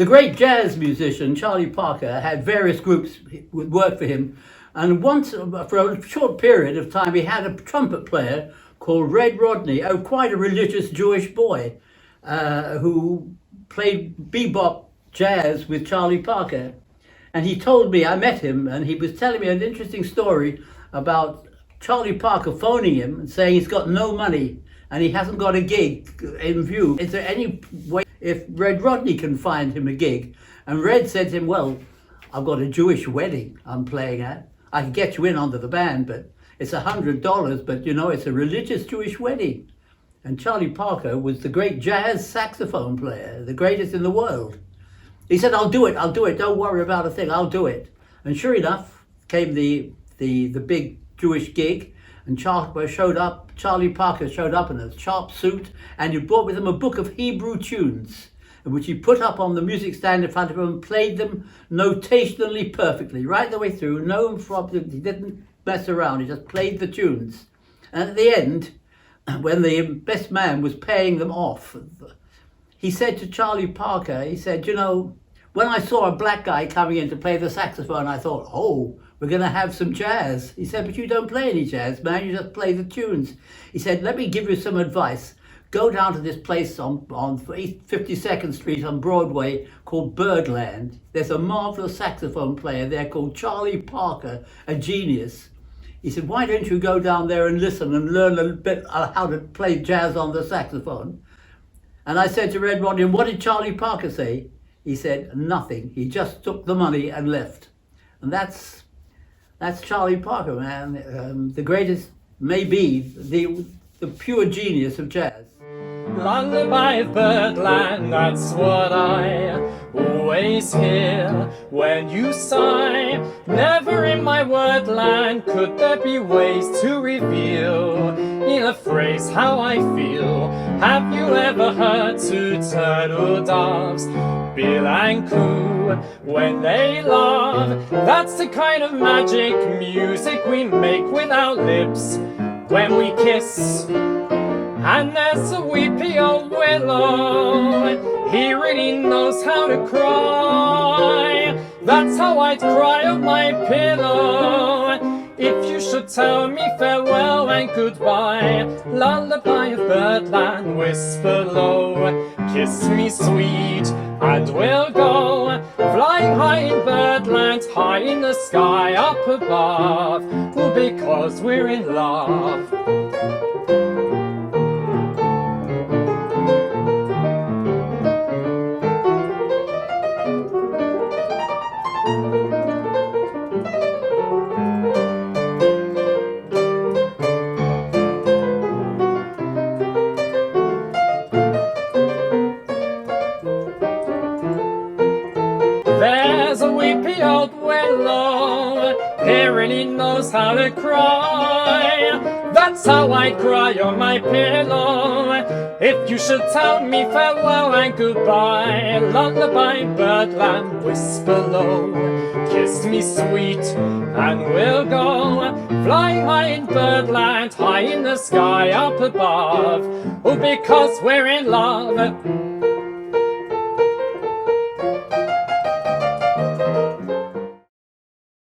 The great jazz musician Charlie Parker had various groups that would work for him, and once, for a short period of time, he had a trumpet player called Red Rodney, quite a religious Jewish boy, who played bebop jazz with Charlie Parker. And he told me, I met him, and he was telling me an interesting story about Charlie Parker phoning him and saying he's got no money and he hasn't got a gig in view. Is there any way if Red Rodney can find him a gig? And Red said to him, well, I've got a Jewish wedding I'm playing at. I can get you in onto the band, but it's $100, but you know, it's a religious Jewish wedding. And Charlie Parker was the great jazz saxophone player, the greatest in the world. He said, I'll do it, don't worry about a thing, I'll do it. And sure enough, came the big Jewish gig, and Charlie Parker showed up in a sharp suit, and he brought with him a book of Hebrew tunes, which he put up on the music stand in front of him and played them notationally perfectly, right the way through, no problem. He didn't mess around, he just played the tunes. And at the end, when the best man was paying them off, he said to Charlie Parker, he said, you know, when I saw a black guy coming in to play the saxophone, I thought, oh, we're going to have some jazz. He said, but you don't play any jazz, man, you just play the tunes. He said, let me give you some advice. Go down to this place on 52nd Street on Broadway called Birdland. There's a marvelous saxophone player there called Charlie Parker, a genius. He said, why don't you go down there and listen and learn a bit how to play jazz on the saxophone? And I said to Red Rodney, what did Charlie Parker say? He said, nothing. He just took the money and left. And that's Charlie Parker, man. The greatest, maybe, the pure genius of jazz. Lullaby of Birdland, that's what I always hear when you sigh. Never in my wordland could there be ways to reveal in a phrase how I feel. Have you ever heard two turtle doves bill and coo when they love? That's the kind of magic music we make with our lips when we kiss. And there's a weepy old willow, he really knows how to cry. That's how I'd cry on my pillow if you should tell me farewell and goodbye. Lullaby of Birdland, whisper low, kiss me sweet, and we'll go flying high in Birdland, high in the sky up above, well, because we're in love. There's a weepy old willow, he really knows how to cry. That's how I cry on my pillow if you should tell me farewell and goodbye. Lullaby Birdland, whisper low, kiss me sweet, and we'll go flying high in Birdland, high in the sky up above, oh, because we're in love.